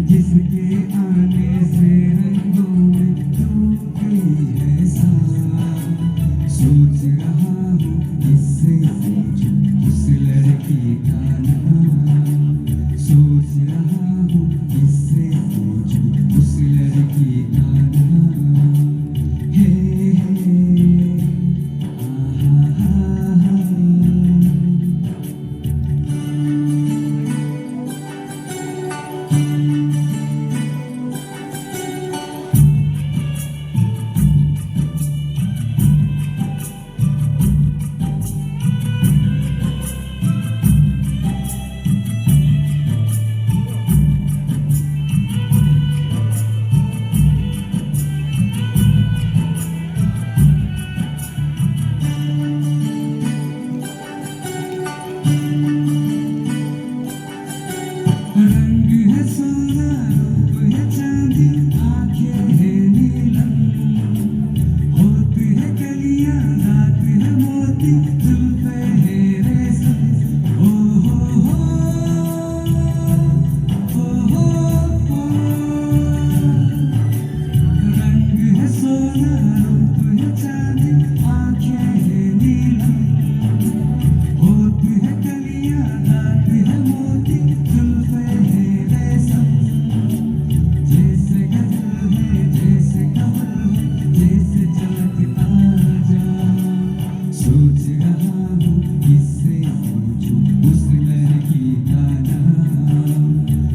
जिसके आने से रंगों में तू गई है सांस। सोच रहा हूँ किससे पूछूं उस लड़की का नाम। सोच रहा हूँ किससे पूछूं उस लड़की का नाम। हे आहा रंग है सोना रूप है चांदी आंखें है नीलम। होती है कलियां दांत है मोती जुल्फे है रेशम। ओ हो रंग है सोना रूप है चांदी आंखें है नीलम। होती है कलियां दांत है मोती जुल्फे है रेशम। जैसे गजल है जैसे कमल है जैसे चमकता जा। सोच रहा हूँ किससे पूछूं उस लड़की का नाम।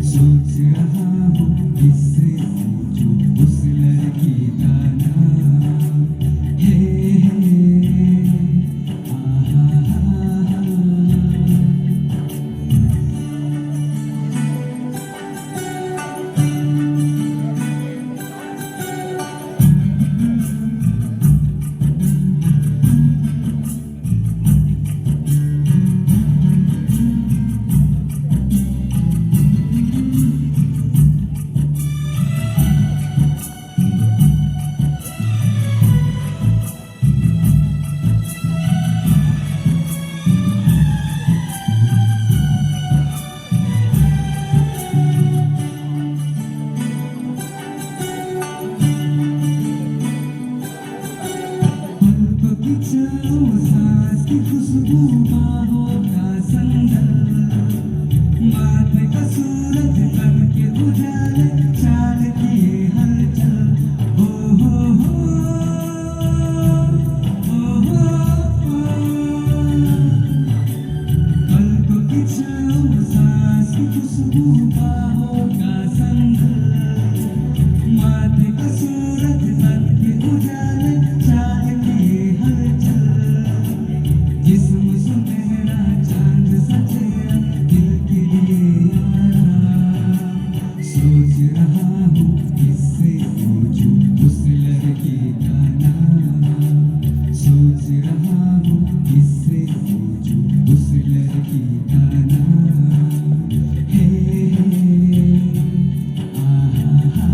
सोच रहा हूँ किससे पूछूं उस लड़की का नाम। हे आहा सांस की खुशबू बाहों का संदल। माथे का सूरज तन के उजाले चाल किए हलचल। हो पलकों की छाँव सांस की खुशबू बाहों का संदल। माथे का सूरज तन के उजाले चाल किए जिस्म सुनहरा चांद सा चेहरा दिल के लिए यारा। सोच रहा हूँ किससे पूछूं उस लड़की का नाम। सोच रहा हूँ किससे पूछूं उस लड़की का नाम। हे आहा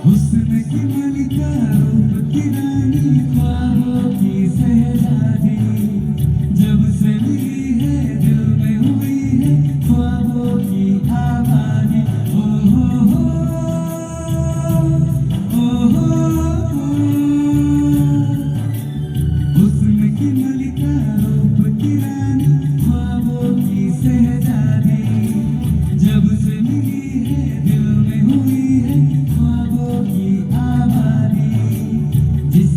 हुस्न की मलिका रूप की रानी ख्वाबों की शहजादी। जब से मिली है दिल में हुई है ख्वाबों की आबादी। ओ हुस्न की मलिका रूप की रानी ख्वाबों की शहजादी। जब से मिली है दिल में हुई है ख्वाबों की आबादी। जिस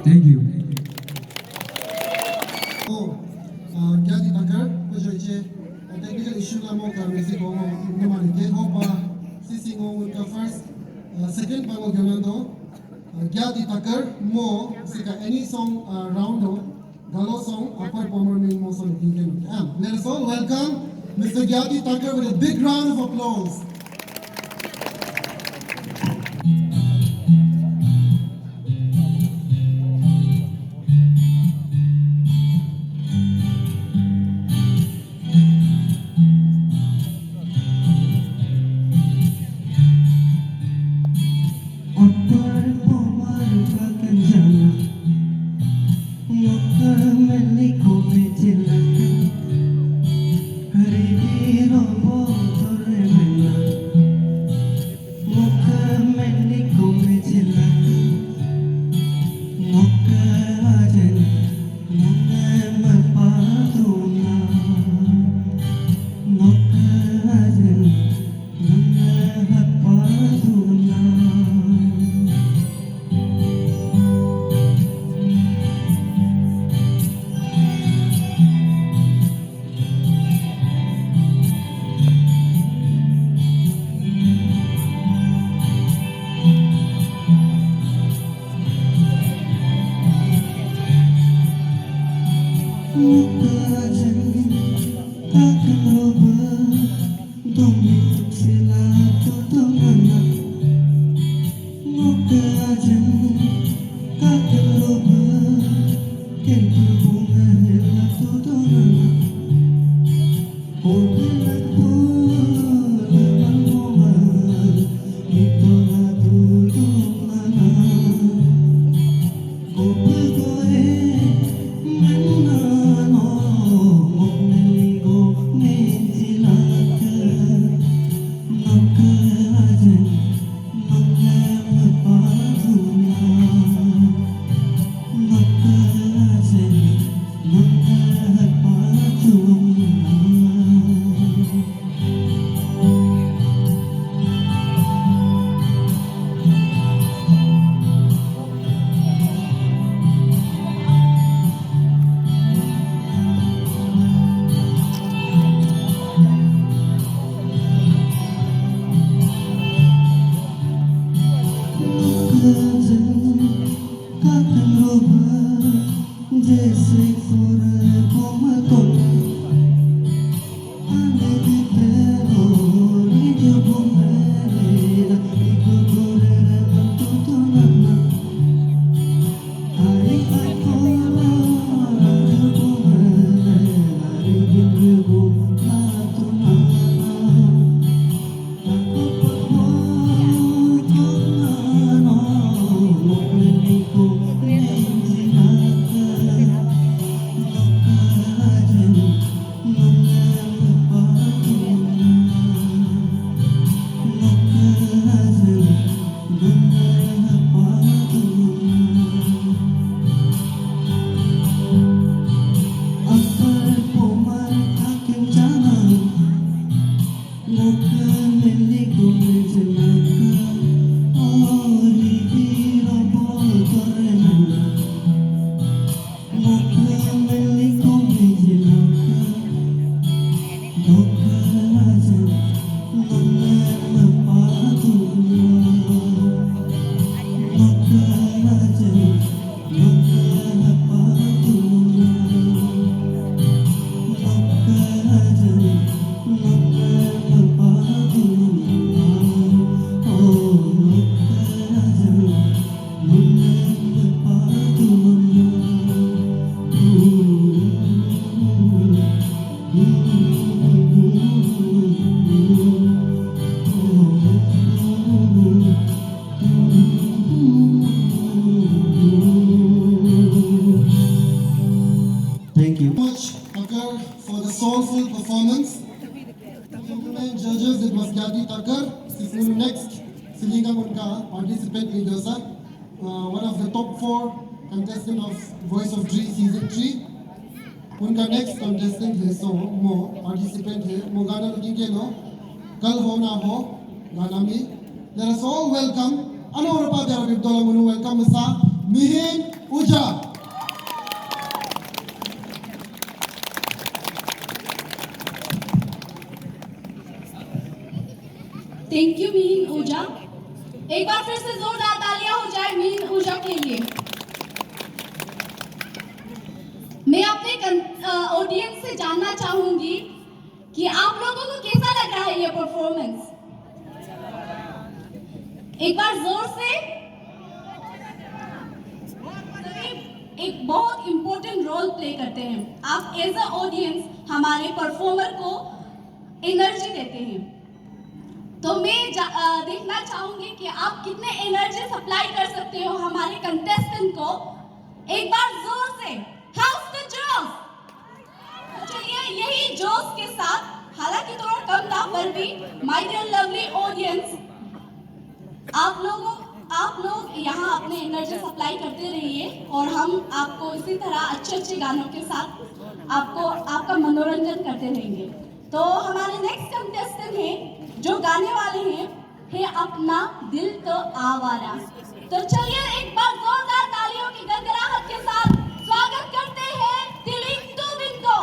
Thank you. Gyati Thakur, which is a technical issue of music on the Malay. Hope sissing on the first, second Pango Ganando, Gyati Thakur, more, any song round, Galo song, upper bomber name most of the Indian. Let us all welcome Mr. Gyati Thakur with a big round of applause. Thank you. Much, Thakur, for the soulful performance. Gentlemen, judges, it was Gyati Thakur. Next, Silinga Munka, participant leaders, one of the top 4 contestants of Voice of Dri season 3. उनका next contestant है सो मो participant है मो गाना लगी के लो कल हो ना हो गाना में let us all welcome ano pa dara bibdola munu welcome sa Mihin ऊजा। थैंक यू मीन ऊजा। एक बार फिर से जोरदार तालियां हो जाए मीन ऊजा के लिए। मैं अपने ऑडियंस से जानना चाहूंगी कि आप लोगों को कैसा लग रहा है ये परफॉर्मेंस। एक बार जोर से। एक बहुत इंपॉर्टेंट रोल प्ले करते हैं। आप एज अ ऑडियंस हमारे परफॉर्मर को एनर्जी देते हैं। तो मैं देखना चाहूंगी कि आप कितने एनर्जी सप्लाई कर सकते हो हमारे कंटेस्टेंट को। एक बार जोर से हाउस द जोश। चलिए यही जोश के साथ, हालांकि थोड़ा कम था पर भी, माय डियर लवली ऑडियंस, आप लोग यहाँ अपने एनर्जी सप्लाई करते रहिए और हम आपको इसी तरह अच्छे अच्छे गानों के साथ आपका मनोरंजन करते रहेंगे। तो हमारे नेक्स्ट कंटेस्टेंट हैं जो गाने वाले हैं, है अपना दिल तो आवारा। तो चलिए एक बार जोरदार तालियों की गड़गड़ाहट के साथ स्वागत करते हैं तिलिंग टूबिन को।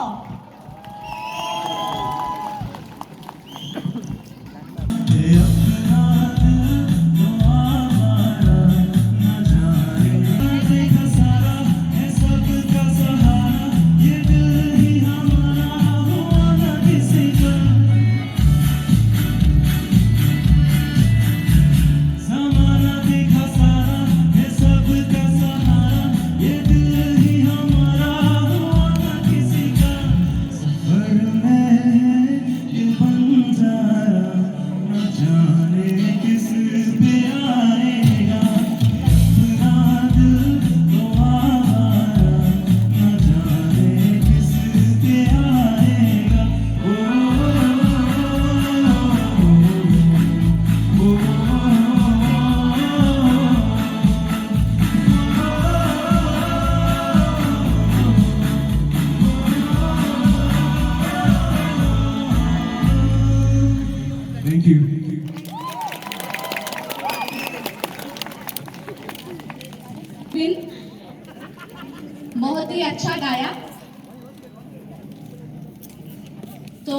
Thank you. बिन बहुत ही अच्छा गाया। तो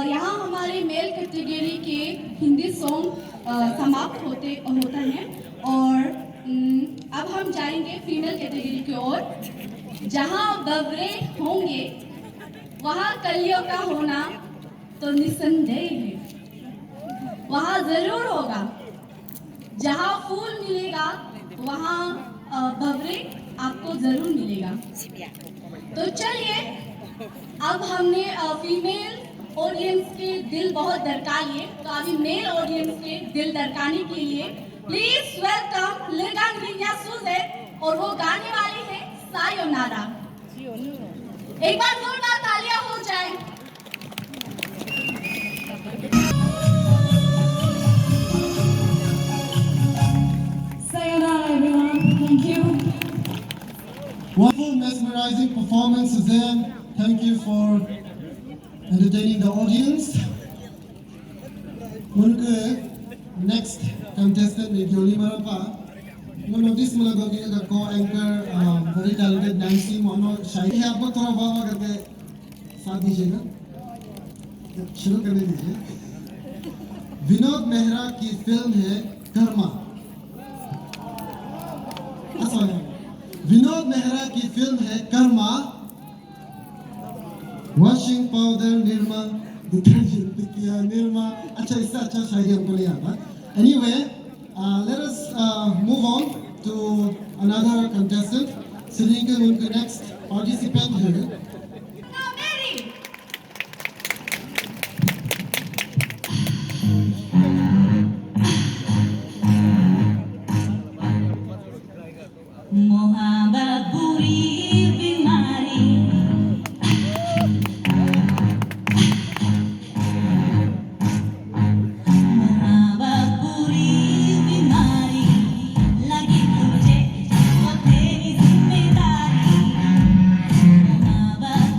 यहाँ हमारे मेल कैटेगरी के हिंदी सॉन्ग समाप्त होता है और अब हम जाएंगे फीमेल कैटेगरी की ओर। जहाँ बबरे होंगे वहाँ कलियों का होना तो निस्संदेह है, वहाँ जरूर होगा। जहाँ फूल मिलेगा वहाँ भवरे आपको जरूर मिलेगा। तो चलिए अब हमने फीमेल ऑडियंस के दिल बहुत दरका लिए, तो अभी मेल ऑडियंस के दिल दरकाने के लिए प्लीज वेलकम लिगान विन्या सुजे, और वो गाने वाली है सायोनारा। एक बार जोरदार तालियां हो जाए। Wonderful, mesmerizing performance, Suzanne. Thank you for entertaining the audience. Mungkin next contestant ni Jolly Marapa. Notice mulai bagi ada co-anchor very talented Nancy Mono Shai. ये आपको थोड़ा वाह करके साथ दीजिएगा। शुरू करने दीजिए। विनोद मेहरा की फिल्म है कर्मा। विनोद मेहरा की फिल्म है Karma. Washing powder Nirma, detergent टिकिया निर्मा। अच्छा, इससे अच्छा शायरी हमको नहीं आता। Anyway, let us move on to another contestant. Selika will be next participant here. मोहब्बत बुरी बीमारी, मोहब्बत बुरी बीमारी, लगी तुझे वो तेरी जिम्मेदारी। मोहब्बत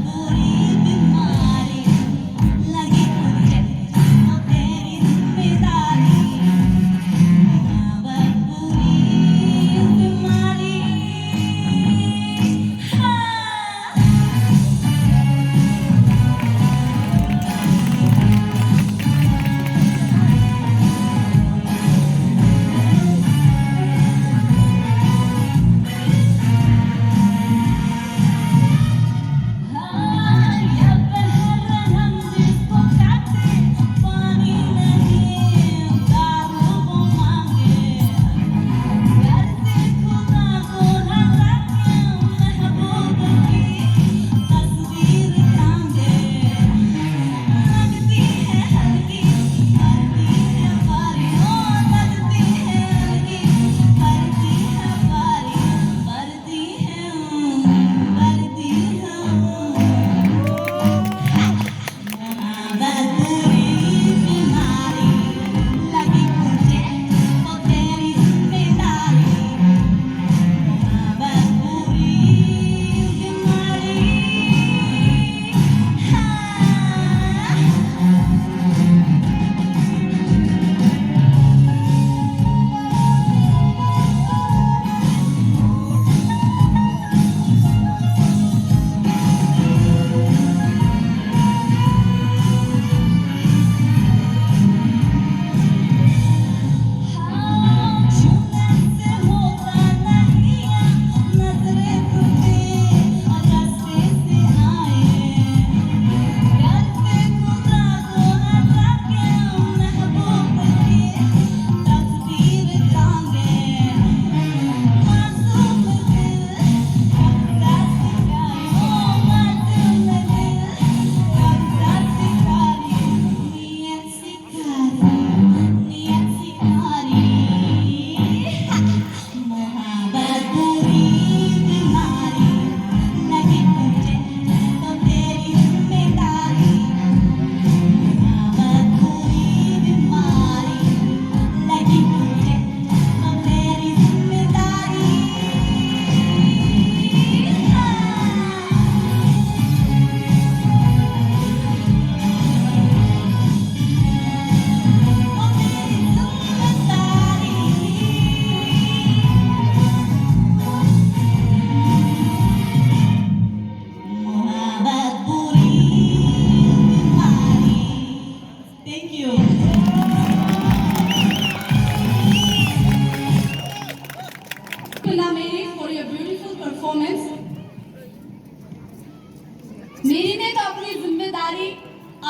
मेरी ने तो अपनी जिम्मेदारी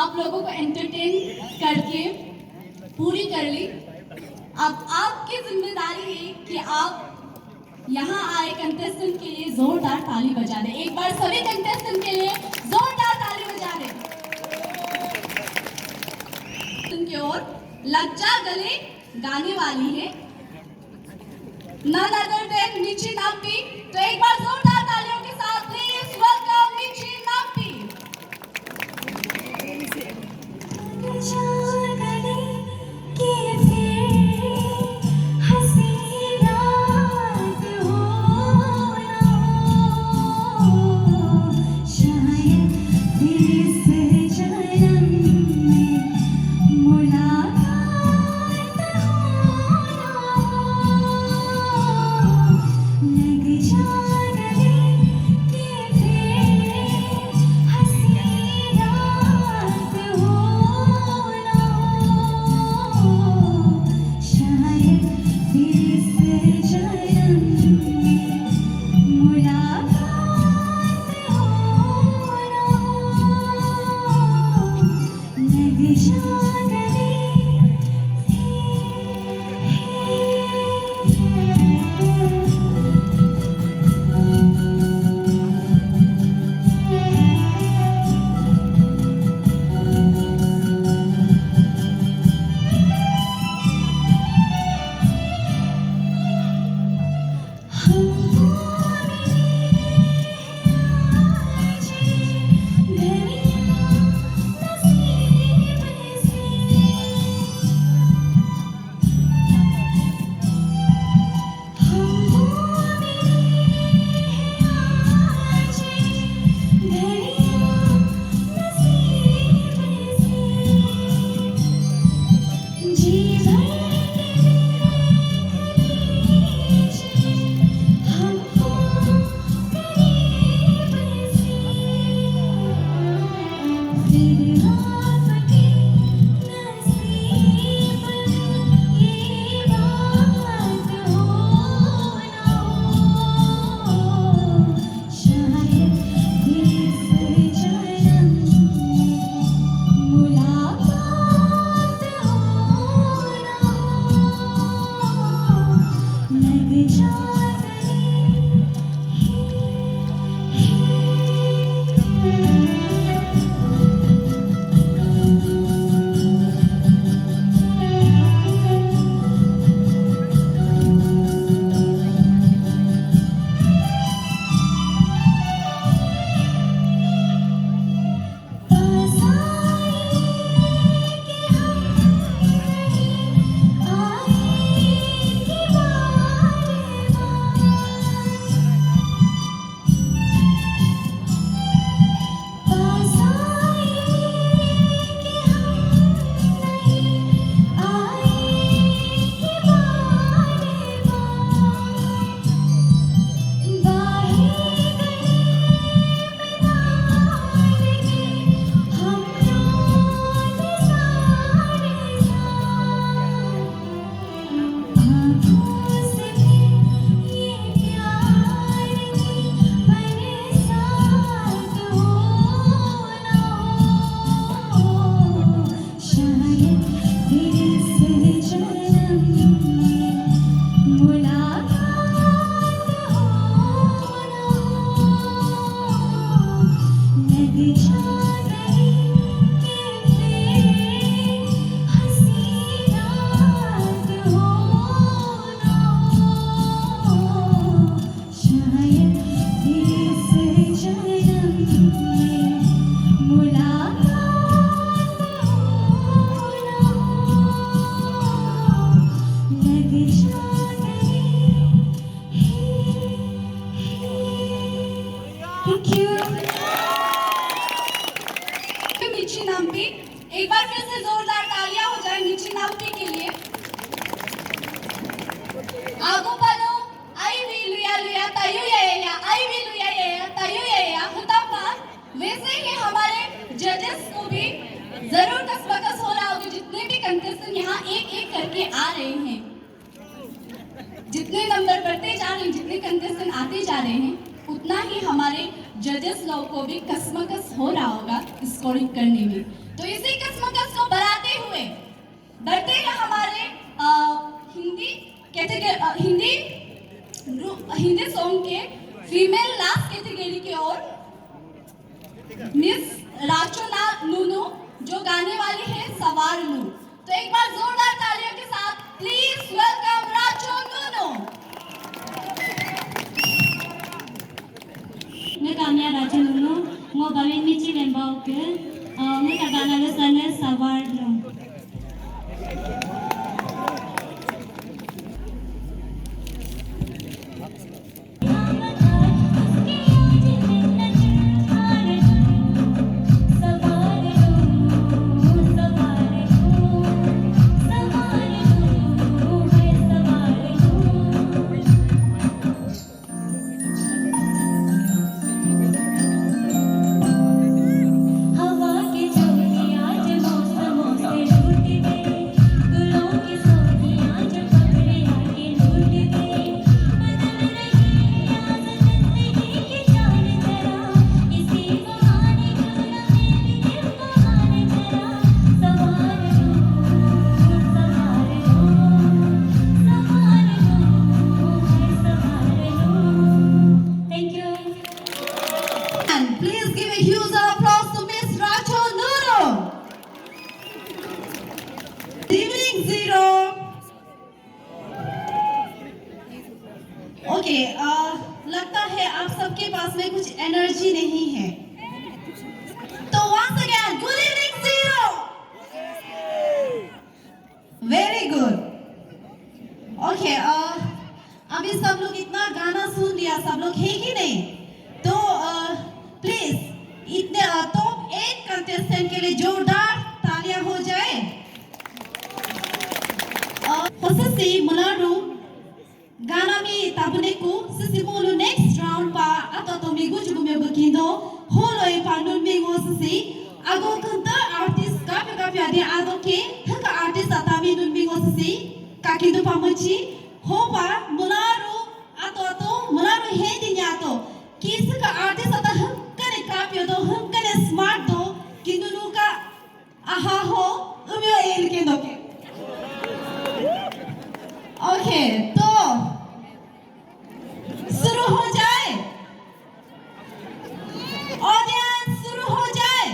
आप लोगों को एंटरटेन करके पूरी कर ली। अब आपकी जिम्मेदारी है कि आप यहाँ आए कंटेस्टेंट के लिए जोरदार ताली बजा दें। एक बार सभी कंटेस्टेंट के लिए जोरदार ताली बजा दें। उनकी ओर लग जा गले गाने वाली है none other than मिची नाम्पी। तो एक बार जोरदार तालियों के साथ प्लीज वेलकम मिची नाम्पी। मिची नाम्पी। एक बार फिर से जोरदार तालियां हो जाए मिची नाम्पी के लिए। आगो पालो आई वी लुया लुया तायु या आई वी लुया तायु या हुतापा। वैसे ही हमारे जजेस को भी जरूर कसबकस हो रहा होगा, जितने भी कंटेस्टेंट यहाँ एक एक करके आ रहे हैं, जितने नंबर बढ़ते जा रहे हैं, जितने कंटेस्टेंट आते जा रहे हैं, उतना ही हमारे जजेस लोग को भी कसमकस हो रहा होगा स्कोरिंग करने में। तो इसी कसमकस को बढ़ाते हुए बढ़ते हैं हमारे हिंदी सॉन्ग के फीमेल लास्ट कैटेगरी की ओर मिस राचोना नूनू जो गाने वाली है सवार लू। तो एक बार जोरदार तालियों के साथ please welcome राचो Nunu. Nga kami Raja Nunu ngo bawin michi lembau ke nga tagana lo sana sawar lo. And please give a huge applause to Miss Racho Nunu. Evening Zero. Okay, लगता है आप सबके पास में कुछ energy नहीं है। तो once again, good evening Zero. Very good. Okay, अभी सब लोग इतना गाना सुन लिया, सब लोग है कि नहीं? तो प्लीज इतने टॉप 8 कंटेस्टेंट के लिए जोरदार तालियां हो जाए। Posisi Mularu Ganami Tabuneku Sisibulu next round pa Atotomigu Jugume Bukindo Holo e Pandul Mingo Sisi Ago Kanta artist Kapi Kapi Adi Adoke Haka artist Atami Dulmingo Sisi Kakidu Pamuchi Hopa Mularu Ato Mularu Hendi Nyato किसी का artist आता हम करे कापियो दो हम करे smart दो किंतु का आहा हो उम्यो एल के दो के ओके तो शुरू हो जाए ऑडियंस शुरू हो जाए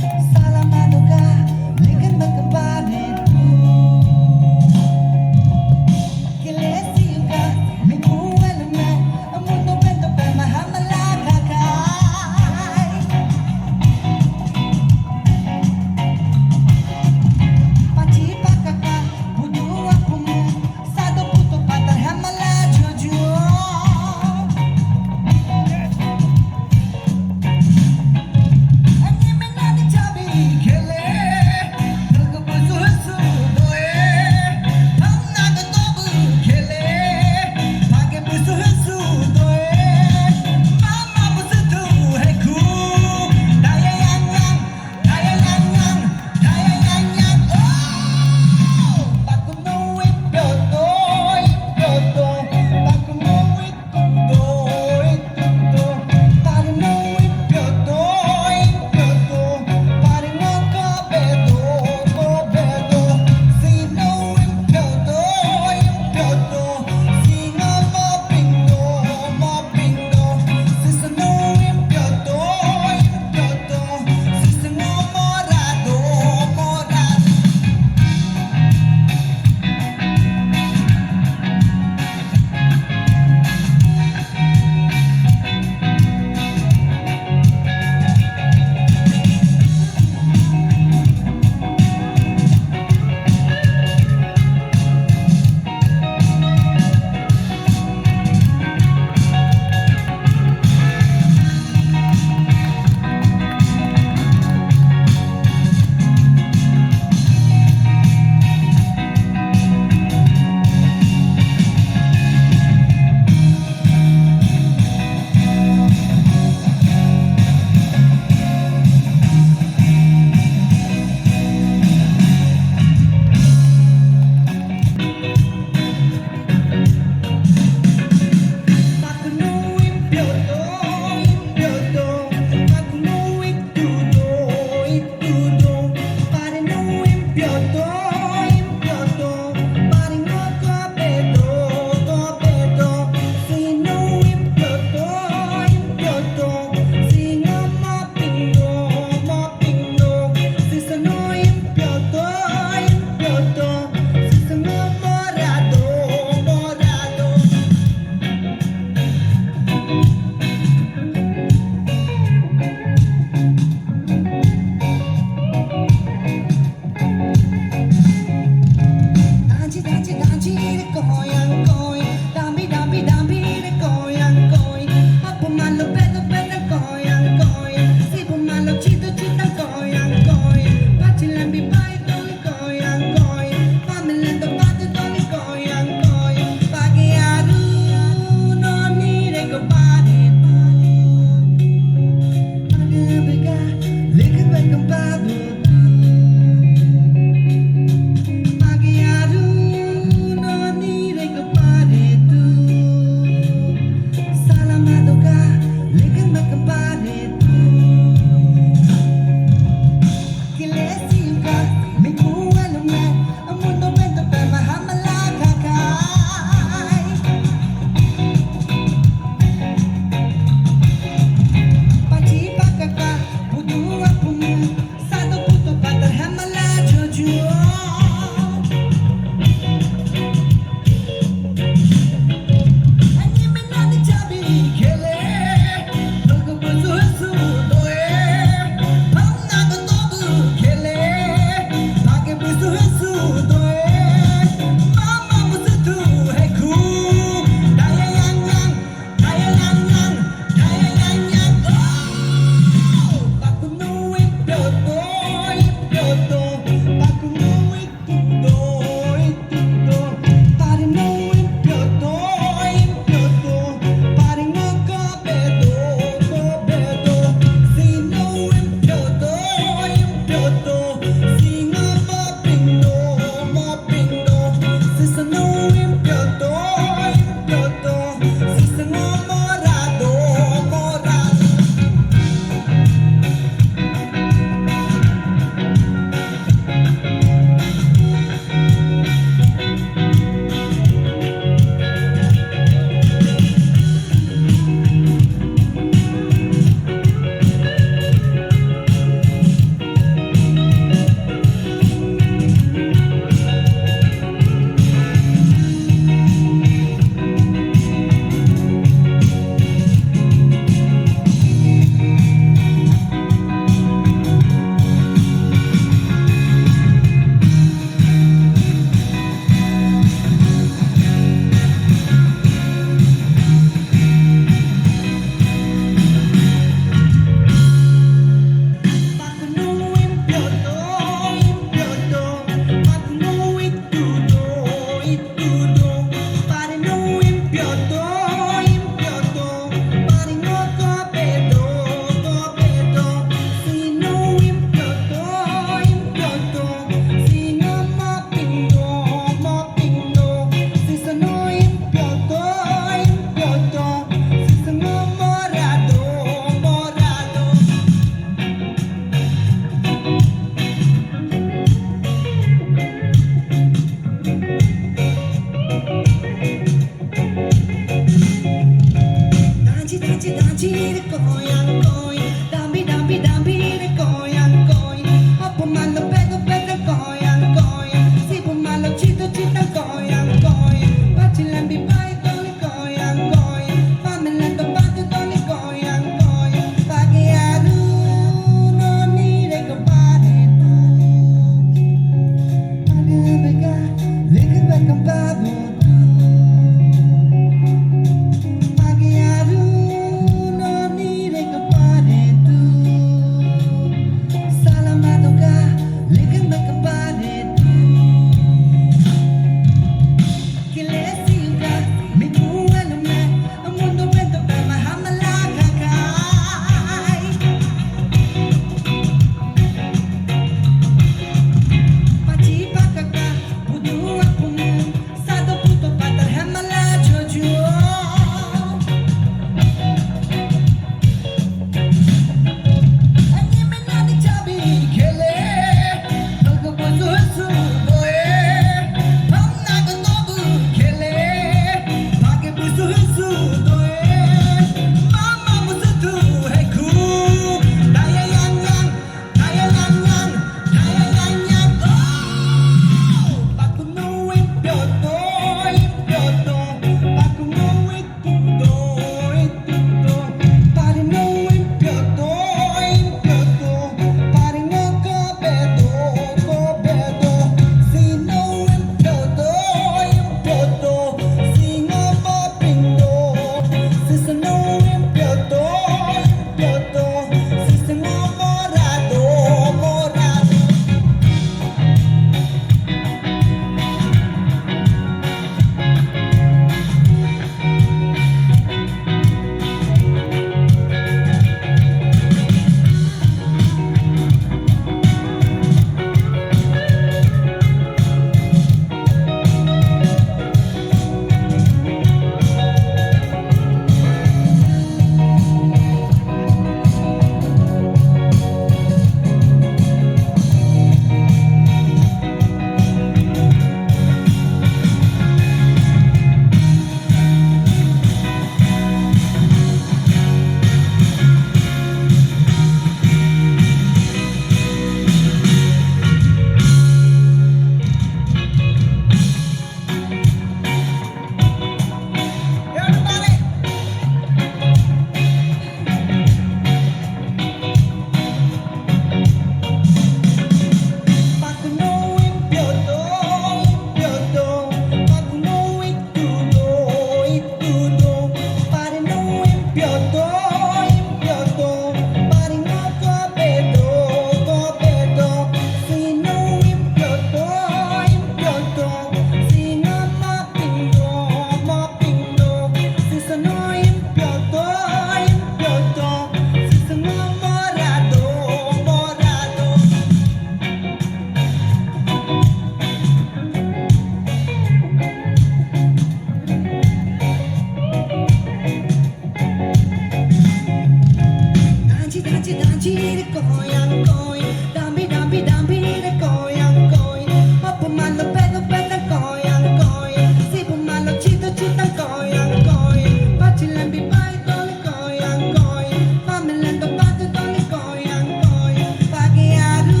Manchire koyang koy, dambi dambi dambi re koyang koy. Opo malo pedo pedo koyang koy, sibu malo chito chito koyang koy. Pachilambi pai tole koyang koy, pamelando pato tole koyang koy. Pagi aru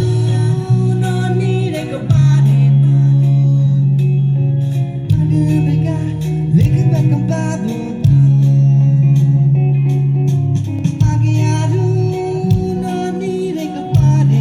no nire ko pare tu. Ada bega, lihat bakal babu. Pagi aru no nire ko pare.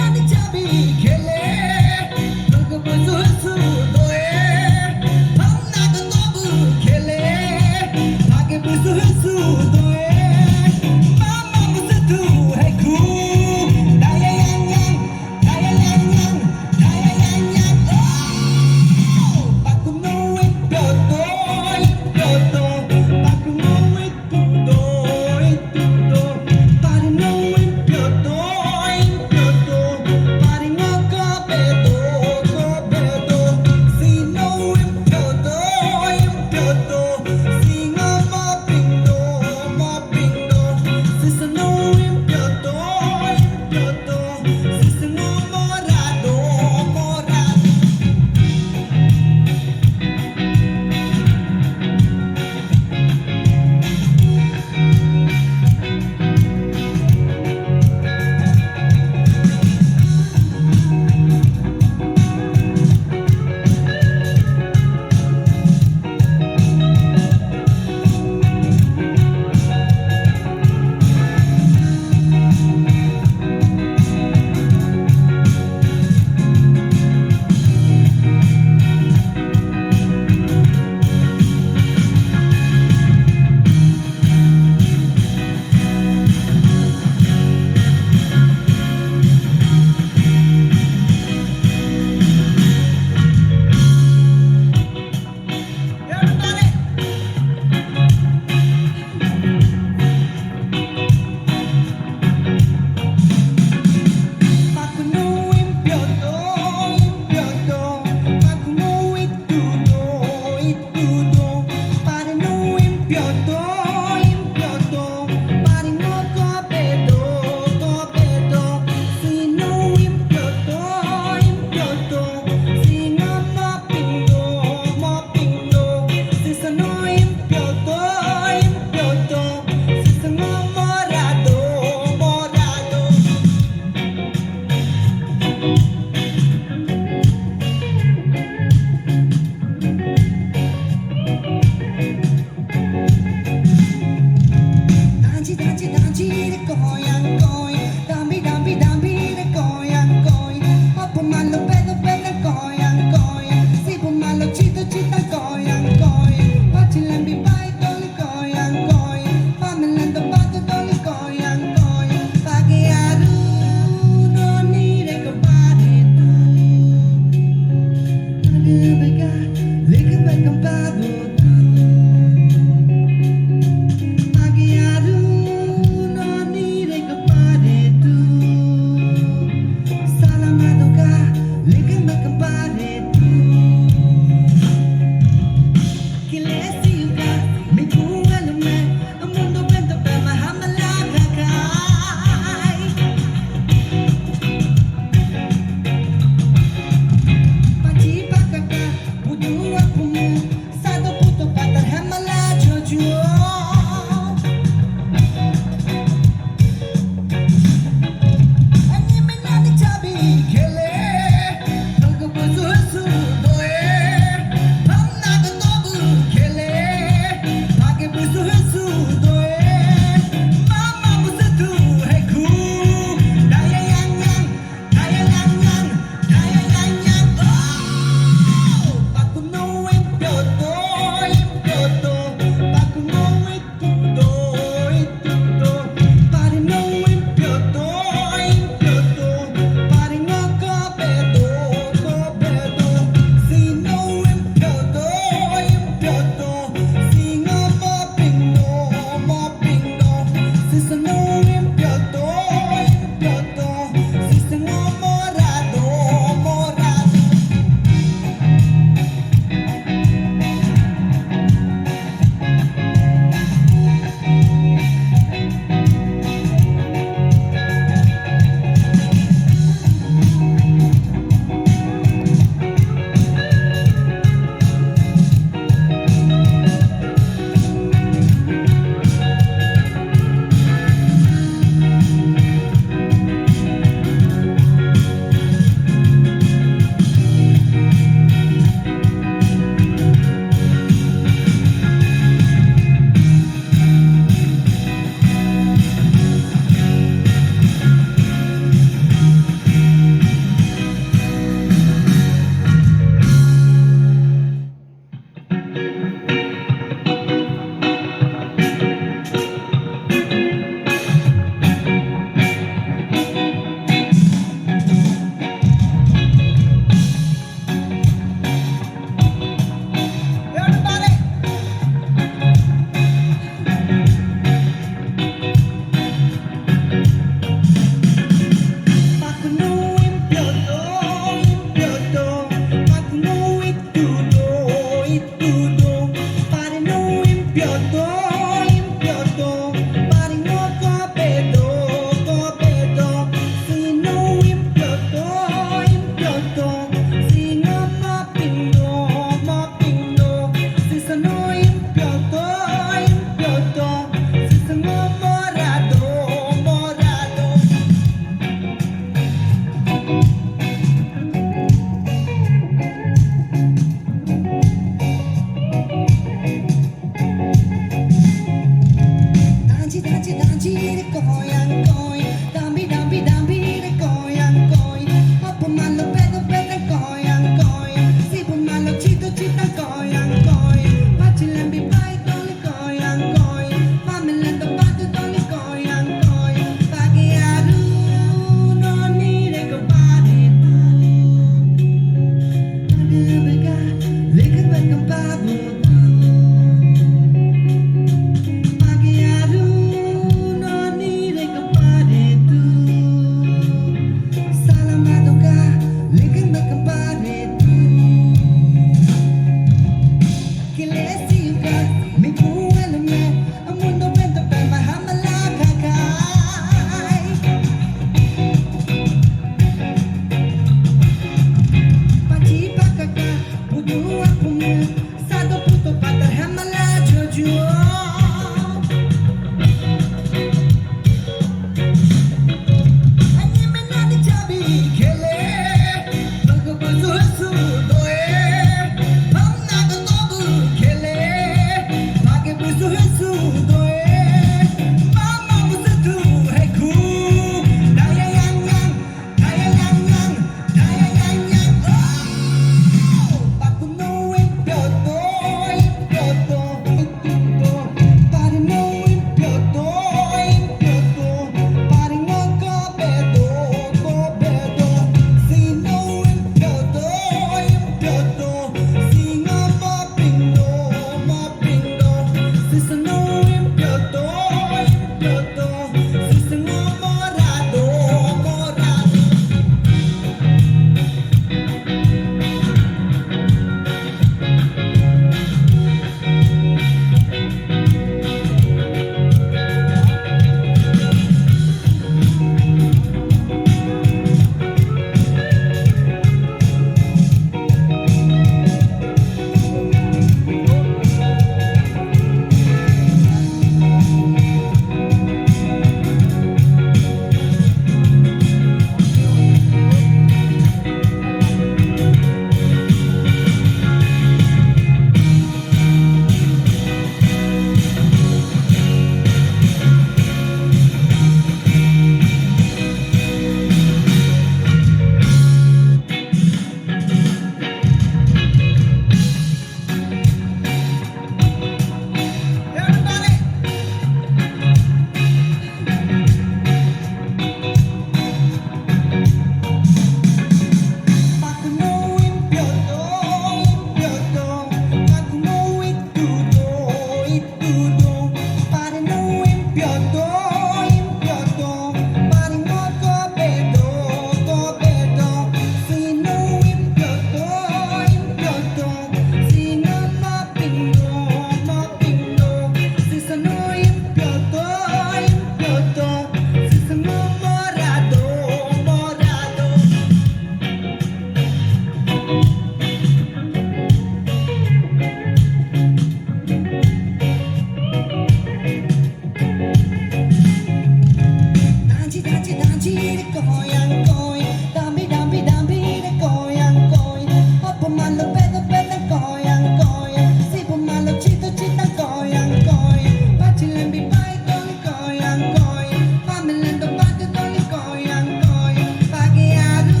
danci de goyang goyang. Dambi dambi dambi de goyang goyang. Apa malo pedo pedo goyang goyang. Sipo malo chito chita goyang goyang. Pachilan bi pai doni goyang goyang. Mamelendo batu doni goyang goyang. Pagi aru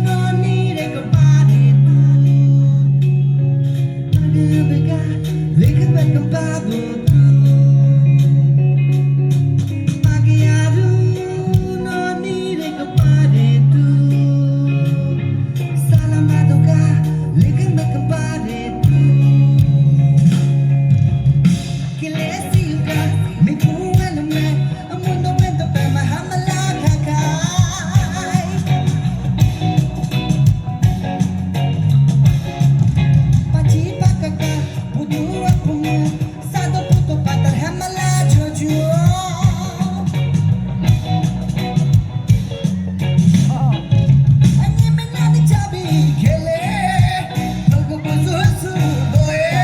doni de go padi tu. Pada bega lihat bega babu tu. Pagi aru doni de go padi tu. Salam adoga lihat bega padi tu. Kilesi yuga mikunga lume amundo wento pe mahamala kakai. Pachi pakaka putu apumu sado puto patar hamala jojo. Anyi menadi chabi kele Algo buzu su boye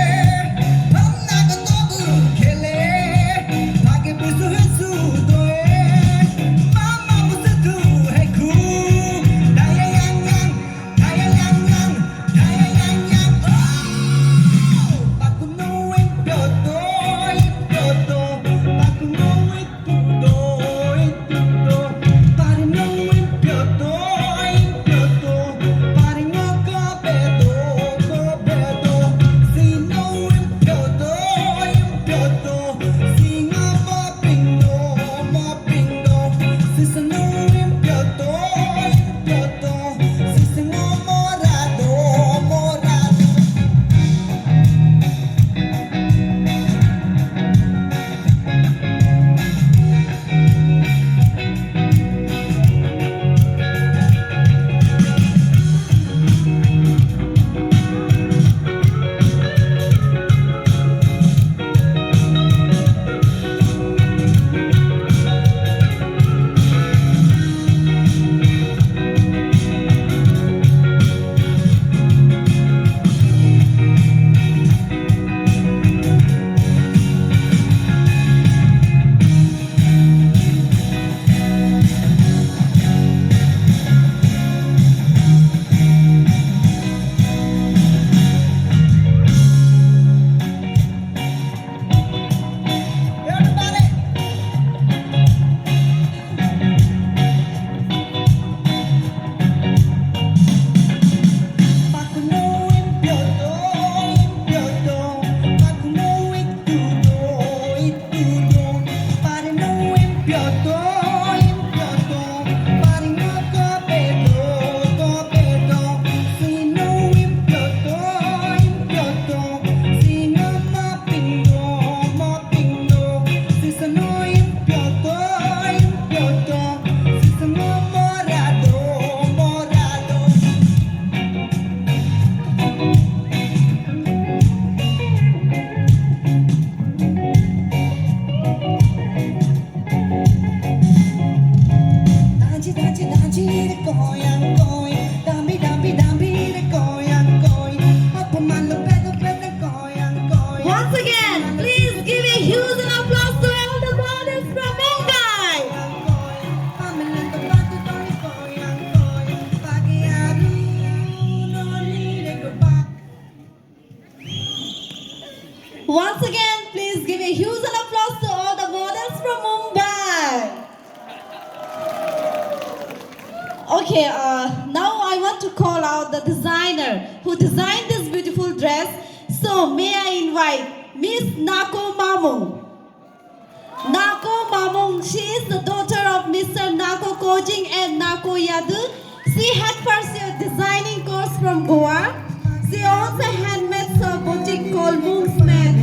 Hamna ka togu kele Pake buzu su doye Mama buzu tu heku Daya yang yang Daya yang yang Daya yang yang Oh Paku nuwin pyoto Pyoto Paku nuwin puto Puto Pari nuwin pyoto Pyoto Pari ngoko beto Beto Sino win pyoto Pyoto Singa mo pingo Sisa no win pyoto Pyoto Sisa mo morado Everybody Paku nuwin pyoto Paku nuwin tudo Pari nuwin pyoto Pari ngoko beto Sino win pyoto Sino mo pingo Sisa no win pyoto Sisa mo morado Danci danci danci de goyang goyang. Dambi dambi dambi de goyang goyang. Apa malo pedo pedo goyang goyang. Once again, please give a huge applause to all the models from Mumbai. Mamelendo batu doni goyang goyang. Pagi aru doni de go padi. Once again, please give a huge applause to all the models from Mumbai. Okay, now I want to call out the designer who designed this beautiful dress. So may I invite Miss Nako Mamung. Nako Mamung, she is the daughter of Mr. Nako Kojing and Nako Yadu. She had pursued designing course from Goa. She owns a handmade boutique called Moong's Man,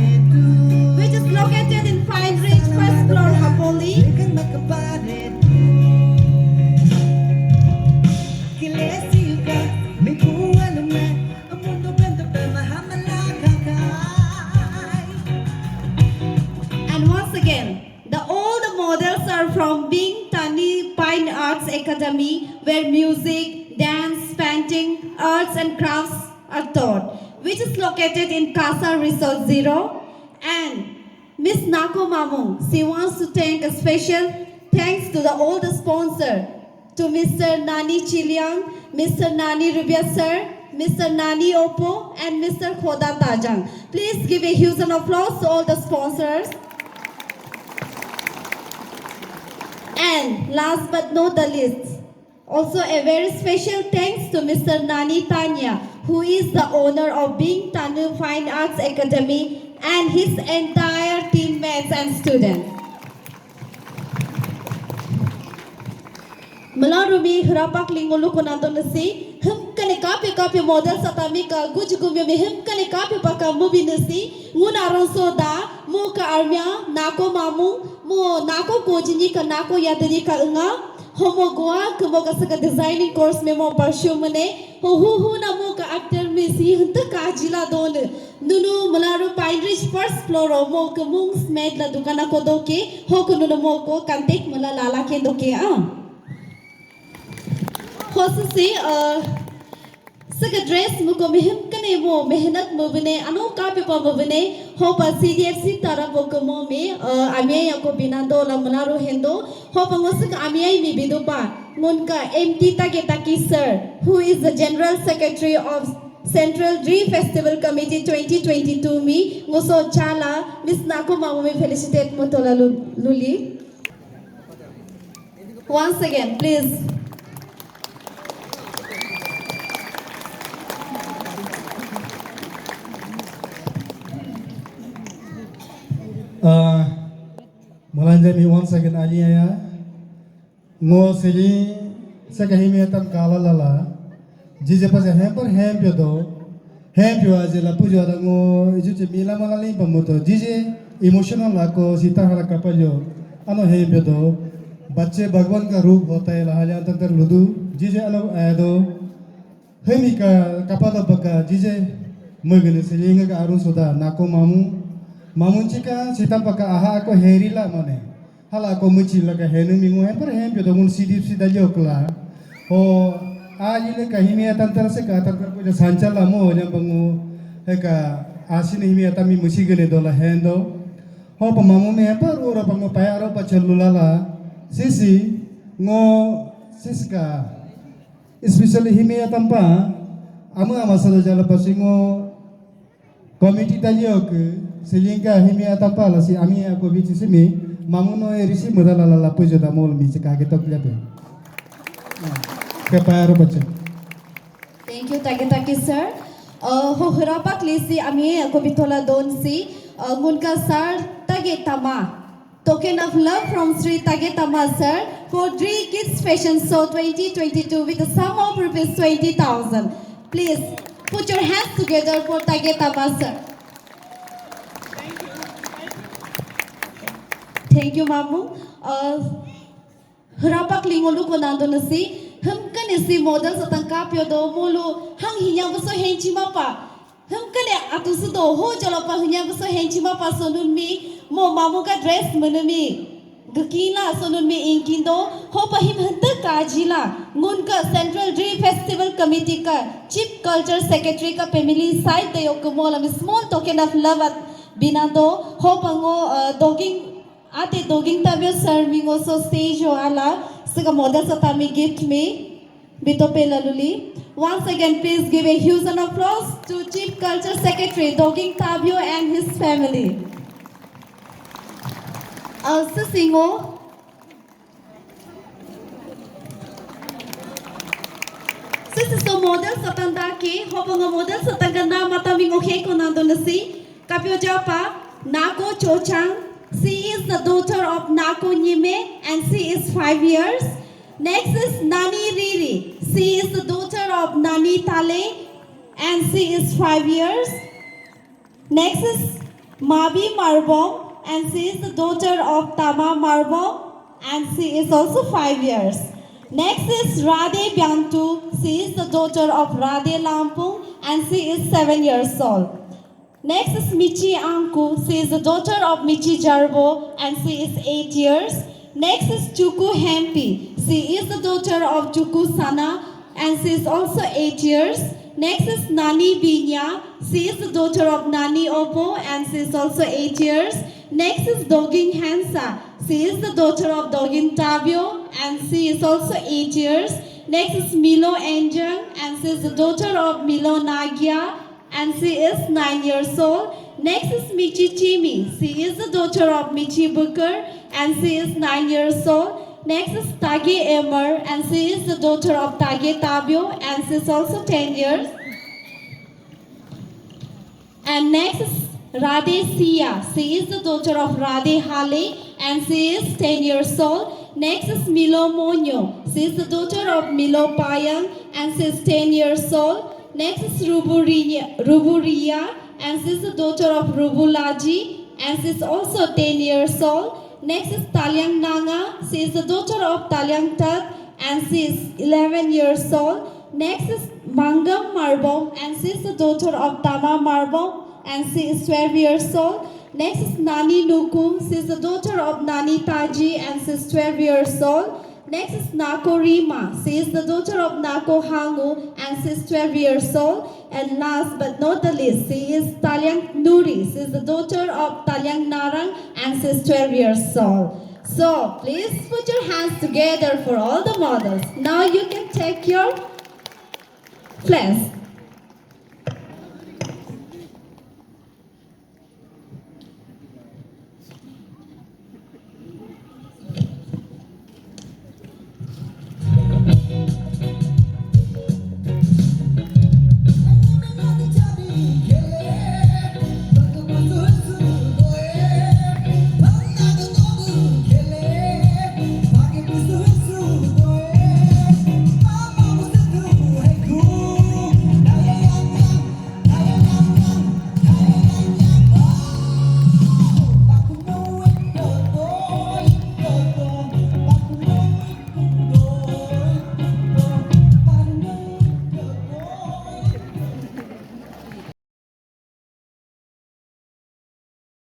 which is located in Pine Ridge, first floor, Hapoli. Likan makabare Kilesi yuga mikunga lume amundo wento pe mahamala kakai. And once again, all the models are from Bing Tani Pine Arts Academy, where music, dance, painting, arts and crafts are taught, which is located in Casa Resort Zero. And Miss Nako Mamung, she wants to thank a special thanks to all the sponsor, to Mr. Nani Chiliang, Mr. Nani Rubia sir, Mr. Nani Oppo, and Mr. Khoda Tajang. Please give a huge applause to all the sponsors. And last but not the least, also a very special thanks to Mr. Nani Tanya, who is the owner of Bing Tanu Fine Arts Academy, and his entire teammates and students. Melalui harapak lingolu kunando nasi, kane kape model satami ka gujugumya me kane kape paka movie nasi, nguna ronsoda, mo ka armya, nako mamu, mo nako kojini ka nako yadari ka nga, homo goa kumo ka saka designing course me mo pursue mane, hu na mo ka actor me si hanta ka jila don, nunu malaru Pine Ridge first floor mo ka mung smed la dukana ko doke, ho ko nunu mo ko kantek mala lala ke doke Khosusi saka dress muko mehim kane mo mehnat mo bine anu ka pe pa mo bine ho pa CDFC tara boko mo me ame yako binando la manaru hendo ho pa ngosaka ame ai mi bidu pa munka MT Taki sir, who is the General Secretary of Central Dream Festival Committee 2022 me ngoso chala Miss Nako mamu me felicitate mo tola luli. Once again, please. Malanjani once again aliyaya ngo sili sakahimi tam kala lala jije pas hamper do hampyo ajela pujo ada ngo ijuje mila magali pamoto jije emotional lako sita hara kapalyo ano hampyo do बच्चे भगवान का रूप होता है लाहल्या अंतर लुदु जिजे अनो आदो Hemy का कपादा बका जिजे मगने सिलिंग का आरुन सोदा नाको मामुंची का सीता पका आहा को हेरीला माने हाला को मुची लगा हेनु मिंगु है पर हेम पे तो मुन सीधी सीधा जोकला हो आज ये कहीं में अंतर से का अंतर को जो संचाल लामो हो जब बंगु है का आशी नहीं में आता मी मुची गने दोला हेंदो हो पमामु में है पर और बंगु पायारो पचलुलाला sisi ngo siska especially himi atampa amu amasalo jala pasingo committee tayo ke selinga himi atampa la si ami ako bici simi mamuno erisi modala la pujo da mol mi sika ke tok jabe ke payaro bacha. Thank you Taki sir. Ho harapak lisi ami ako bitola don si munka sir tage tama. Token of love from Sri Tagetama sir for Dream Kids Fashion Show 2022 with a sum of rupees 20,000. Please put your hands together for Tagetama sir. Thank you Mamu. Harapak lingolu ko nando nasi hamkan isi model sa tangkapyo do mulu hang hinyang gusto henchi mapa. Hamkane atusu do ho jalo pa hinyang gusto henchi mapa sonun mi mo mamu ka dress manami gakina sonun me inkindo ho pahim hanta kajila ngunka Central Dream Festival Committee ka Chief Culture Secretary ka family side tayo kumola mi small token of love at binando ho pango dogging tabyo sir mingo so stage ho ala saka model sa tami gift me bito pe laluli. Once again please give a huge applause to Chief Culture Secretary Dogging Tabyo and his family. Singo Sisi so model sa tanda ke hopang model sa tanda mataming okay ko nando na si Kapyo Japa Nako Chochang. She is the daughter of Nako Nyime and she is 5 years. Next is Nani Riri. She is the daughter of Nani Tale and she is 5 years. Next is Mabi Marbom and she is the daughter of Tama Marbom and she is also 5 years. Next is Radhe Byantu. She is the daughter of Radhe Lampung and she is 7 years old. Next is Michi Anku. She is the daughter of Michi Jarbo and she is 8 years. Next is Chuku Hempi. She is the daughter of Chuku Sana and she is also 8 years. Next is Nani Binya. She is the daughter of Nani Opo and she is also 8 years. Next is Dogin Hansa. She is the daughter of Dogin Tabio and she is also 8 years. Next is Milo Anjang and she is the daughter of Milo Nagia and she is 9 years old. Next is Michi Chimi. She is the daughter of Michi Booker and she is 9 years old. Next is Tage Emer and she is the daughter of Tage Tabio and she is also 10 years. And next is Radhe Sia. She is the daughter of Radhe Hale and she is 10 years old. Next is Milo Monyo. She is the daughter of Milo Payang and she is 10 years old. Next is Ruburia and she is the daughter of Rubulaji and she is also 10 years old. Next is Talyang Nanga. She is the daughter of Talyang Tat and she is 11 years old. Next is Mangam Marbom and she is the daughter of Tama Marbom and she is 12 years old. Next is Nani Nukum. She is the daughter of Nani Taji and she is 12 years old. Next is Nako Rima. She is the daughter of Nako Hangu and she is 12 years old. And last but not the least, she is Talyang Nuri. She is the daughter of Talyang Narang and she is 12 years old. So please put your hands together for all the models. Now you can take your place.